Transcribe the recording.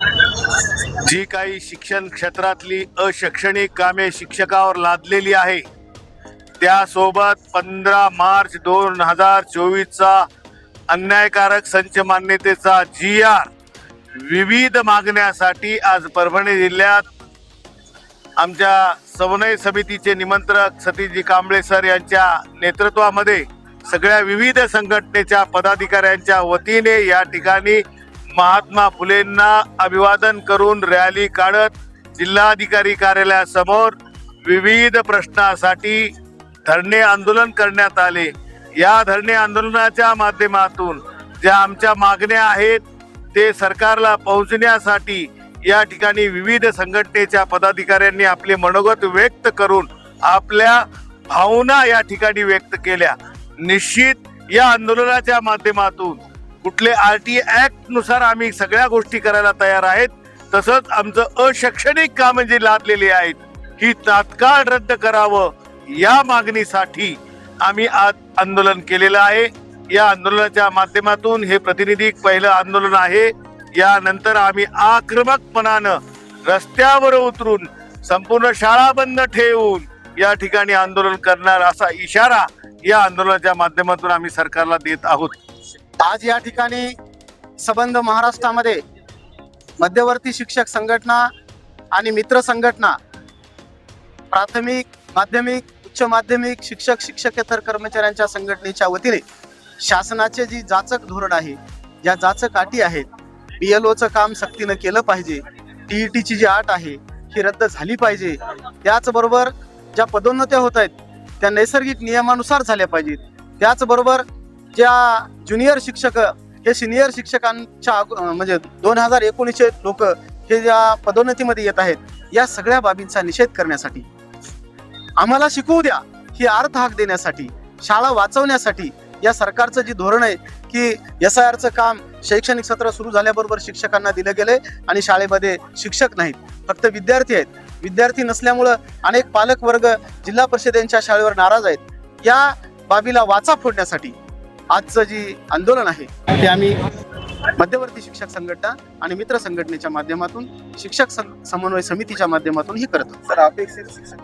जी काही शिक्षण क्षेत्रातली अशैक्षणिक कामे शिक्षकावर लादलेली आहे, त्यासोबत 15 मार्च 2024चा अन्यायकारक संच मान्यतेचा GR विविध मागण्यासाठी आज परभणी जिल्ह्यात आमच्या समन्वय समितीचे निमंत्रक सतीशजी कांबळे सर यांच्या नेतृत्वामध्ये सगळ्या विविध संघटनेच्या पदाधिकाऱ्यांच्या वतीने या ठिकाणी महात्मा फुलेंना अभिवादन करून रॅली काढत जिल्हाधिकारी कार्यालयासमोर विविध प्रश्नासाठी धरणे आंदोलन करण्यात आले। या धरणे आंदोलनाच्या माध्यमातून ज्या आमच्या मागण्या आहेत ते सरकारला पोहोचण्यासाठी या ठिकाणी विविध संघटनेच्या पदाधिकाऱ्यांनी आपले मनोगत व्यक्त करून आपल्या भावना या ठिकाणी व्यक्त केल्या। निश्चित या आंदोलनाच्या माध्यमातून कुठले RT ऍक्ट नुसार आम्ही सगळ्या गोष्टी करायला तयार आहेत, तसंच आमचं अशैक्षणिक कामं जी लादलेली आहेत ही तात्काळ रद्द करावं या मागणीसाठी आम्ही आज आंदोलन केलेलं आहे। या आंदोलनाच्या माध्यमातून हे प्रतिनिधिक पहिलं आंदोलन आहे। यानंतर आम्ही आक्रमकपणानं रस्त्यावर उतरून संपूर्ण शाळा बंद ठेवून या ठिकाणी आंदोलन करणार असा इशारा या आंदोलनाच्या माध्यमातून आम्ही सरकारला देत आहोत। आज या ठिकाणी संबंध महाराष्ट्रामध्ये मध्यवर्ती शिक्षक संघटना आणि मित्र संघटना, प्राथमिक, माध्यमिक, उच्च माध्यमिक शिक्षक शिक्षकेतर कर्मचाऱ्यांच्या संघटनेच्या वतीने शासनाचे जी जाचक धोरण आहे, ज्या जाचक अटी आहेत, BLOचं काम सक्तीनं केलं पाहिजे, TETची जी अट आहे ही रद्द झाली पाहिजे, त्याचबरोबर ज्या पदोन्नत्या होत आहेत त्या नैसर्गिक नियमानुसार झाल्या पाहिजेत, त्याचबरोबर ज्या ज्युनियर शिक्षक हे सिनियर शिक्षकांच्या म्हणजे 2019चे लोक हे ज्या पदोन्नतीमध्ये येत आहेत, या सगळ्या बाबींचा निषेध करण्यासाठी, आम्हाला शिकवू द्या ही अर्थ हाक देण्यासाठी, शाळा वाचवण्यासाठी या सरकारचं जे धोरण आहे की SIRचं काम शैक्षणिक सत्र सुरू झाल्याबरोबर शिक्षकांना दिलं गेलंय आणि शाळेमध्ये शिक्षक नाहीत, फक्त विद्यार्थी आहेत। विद्यार्थी नसल्यामुळं अनेक पालक वर्ग जिल्हा परिषदेच्या शाळेवर नाराज आहेत। या बाबीला वाचा फोडण्यासाठी आजचं जे आंदोलन आहे ते आम्ही मध्यवर्ती शिक्षक संघटना आणि मित्र संघटनेच्या माध्यमातून, शिक्षक समन्वय समितीच्या माध्यमातून ही करतो। सर, अपेक्षित